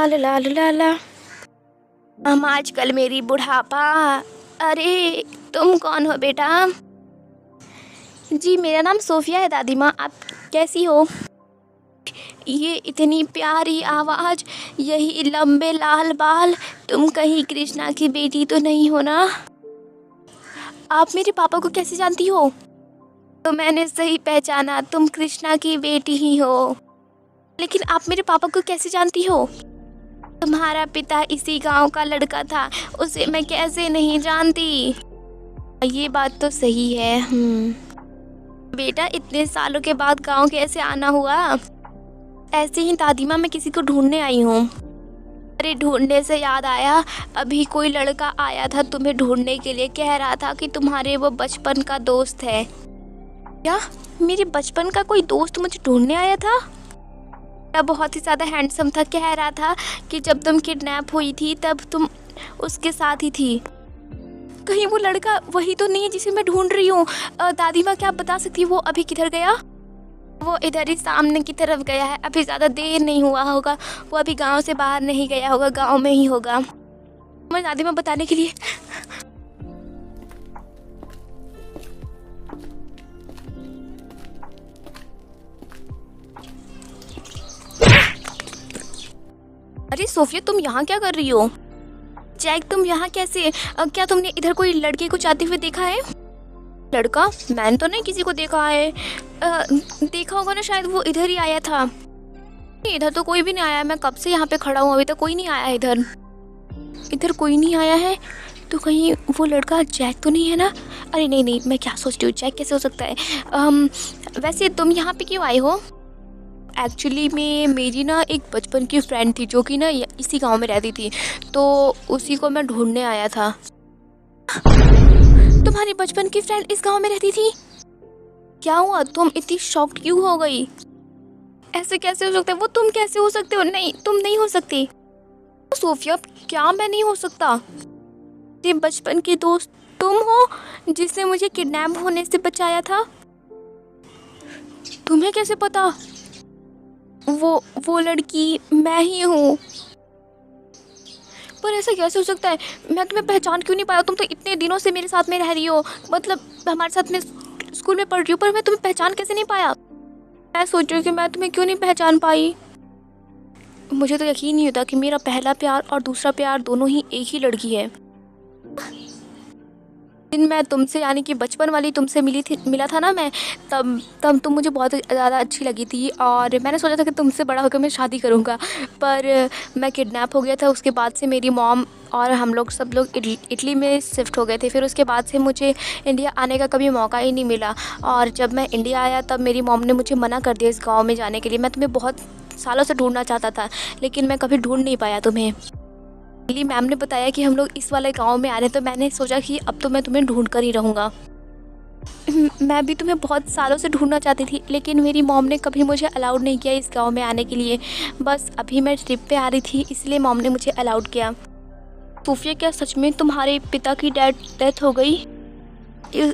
ला ला ला ला ला ला। हम आजकल मेरी बुढ़ापा। अरे तुम कौन हो बेटा? जी मेरा नाम सोफिया है दादी माँ, आप कैसी हो? ये इतनी प्यारी आवाज़, यही लंबे लाल बाल, तुम कहीं कृष्णा की बेटी तो नहीं हो ना? आप मेरे पापा को कैसे जानती हो? तो मैंने सही पहचाना, तुम कृष्णा की बेटी ही हो। लेकिन आप मेरे पापा को कैसे जानती हो? तुम्हारा पिता इसी गांव का लड़का था, उसे मैं कैसे नहीं जानती? ये बात तो सही है। बेटा इतने सालों के बाद गांव कैसे आना हुआ? ऐसे ही दादी माँ, मैं किसी को ढूंढने आई हूँ। अरे ढूंढने से याद आया, अभी कोई लड़का आया था तुम्हें ढूंढने के लिए, कह रहा था कि तुम्हारे वो बचपन का दोस्त है। क्या मेरे बचपन का कोई दोस्त मुझे ढूंढने आया था? बहुत ही ज़्यादा हैंडसम था, कह रहा था कि जब तुम किडनैप हुई थी तब तुम उसके साथ ही थी। कहीं वो लड़का वही तो नहीं है जिसे मैं ढूंढ रही हूँ? दादी माँ क्या आप बता सकती है वो अभी किधर गया? वो इधर ही सामने की तरफ गया है, अभी ज़्यादा देर नहीं हुआ होगा। वो अभी गांव से बाहर नहीं गया होगा, गांव में ही होगा। मैं दादी माँ बताने के लिए अरे सोफिया तुम यहाँ क्या कर रही हो? जैक तुम यहाँ कैसे? क्या तुमने इधर कोई लड़के को जाते हुए देखा है? लड़का? मैंने तो नहीं किसी को देखा है। देखा होगा ना, शायद वो इधर ही आया था। इधर तो कोई भी नहीं आया, मैं कब से यहाँ पे खड़ा हूँ, अभी तक कोई नहीं आया इधर। इधर कोई नहीं आया है तो कहीं वो लड़का जैक तो नहीं है ना? अरे नहीं नहीं, मैं क्या सोच रही हूँ, जैक कैसे हो सकता है? वैसे तुम यहाँ पे क्यों आए हो? एक्चुअली में मेरी ना एक बचपन की फ्रेंड थी जो कि ना इसी गांव में रहती थी, तो उसी को मैं ढूंढने आया था। तुम्हारी बचपन की फ्रेंड इस गांव में रहती थी? क्या हुआ, तुम इतनी शॉक्ड क्यों हो गई? ऐसे कैसे हो सकता है? वो तुम कैसे हो सकते हो? नहीं तुम नहीं हो सकती। सोफिया क्या मैं नहीं हो सकता? ये बचपन की दोस्त तुम हो जिसने मुझे किडनैप होने से बचाया था? तुम्हें कैसे पता? वो लड़की मैं ही हूँ। पर ऐसा कैसे हो सकता है? मैं तुम्हें पहचान क्यों नहीं पाया? तुम तो इतने दिनों से मेरे साथ में रह रही हो, मतलब हमारे साथ में स्कूल में पढ़ रही हो, पर मैं तुम्हें पहचान कैसे नहीं पाया? मैं सोच रही हूँ कि मैं तुम्हें क्यों नहीं पहचान पाई। मुझे तो यकीन नहीं होता कि मेरा पहला प्यार और दूसरा प्यार दोनों ही एक ही लड़की है। दिन मैं तुमसे यानी कि बचपन वाली तुमसे मिला था ना मैं, तब तुम मुझे बहुत ज़्यादा अच्छी लगी थी और मैंने सोचा था कि तुमसे बड़ा होकर मैं शादी करूँगा, पर मैं किडनैप हो गया था। उसके बाद से मेरी मॉम और हम लोग सब लोग इटली में शिफ्ट हो गए थे। फिर उसके बाद से मुझे इंडिया आने का कभी मौका ही नहीं मिला, और जब मैं इंडिया आया तब मेरी मॉम ने मुझे मना कर दिया इस गाँव में जाने के लिए। मैं तुम्हें बहुत सालों से ढूंढना चाहता था, लेकिन मैं कभी ढूंढ नहीं पाया तुम्हें। मैम ने बताया कि हम लोग इस वाले गांव में आ रहे हैं, तो मैंने सोचा कि अब तो मैं तुम्हें ढूंढ कर ही रहूँगा। मैं भी तुम्हें बहुत सालों से ढूंढना चाहती थी, लेकिन मेरी मॉम ने कभी मुझे अलाउड नहीं किया इस गांव में आने के लिए। बस अभी मैं ट्रिप पे आ रही थी, इसलिए मॉम ने मुझे अलाउड किया। सूफिया क्या सच में तुम्हारे पिता की डेथ हो गई?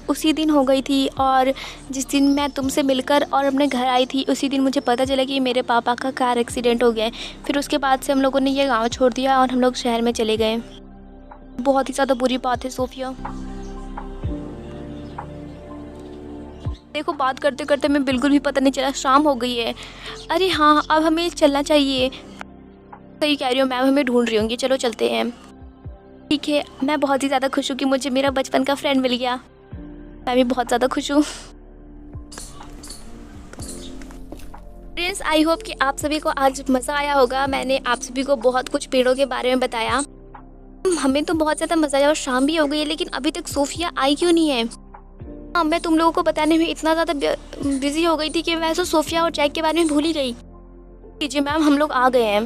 उसी दिन हो गई थी, और जिस दिन मैं तुमसे मिलकर और अपने घर आई थी उसी दिन मुझे पता चला कि मेरे पापा का कार एक्सीडेंट हो गया है। फिर उसके बाद से हम लोगों ने ये गांव छोड़ दिया और हम लोग शहर में चले गए। बहुत ही ज़्यादा बुरी बात है सोफिया। देखो बात करते करते मैं बिल्कुल भी पता नहीं चला, शाम हो गई है। अरे हाँ, अब हमें चलना चाहिए। सही कह रही हो मैम, हमें ढूंढ रही होंगी, चलो चलते हैं। ठीक है, मैं बहुत ही ज़्यादा खुश हूँ कि मुझे मेरा बचपन का फ्रेंड मिल गया। मैं भी बहुत ज़्यादा खुश हूँ। फ्रेंड्स, आई होप कि आप सभी को आज मज़ा आया होगा। मैंने आप सभी को बहुत कुछ पेड़ों के बारे में बताया। हमें तो बहुत ज़्यादा मज़ा आया और शाम भी हो गई है, लेकिन अभी तक सोफिया आई क्यों नहीं है? हाँ, मैं तुम लोगों को बताने में इतना ज़्यादा बिजी हो गई थी कि मैं तो सोफिया और जैक के बारे में भूल ही गई। जी मैम, हम लोग आ गए हैं।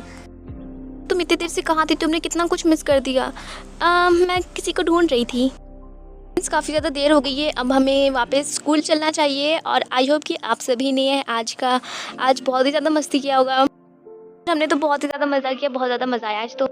तुम इतनी देर से कहाँ थी? तुमने कितना कुछ मिस कर दिया। मैं किसी को ढूंढ रही थी। काफ़ी ज़्यादा देर हो गई है, अब हमें वापस स्कूल चलना चाहिए। और आई होप कि आप सभी ने आज बहुत ही ज़्यादा मस्ती किया होगा। हमने तो बहुत ही ज़्यादा मज़ा किया, बहुत ज़्यादा मज़ा आया आज तो।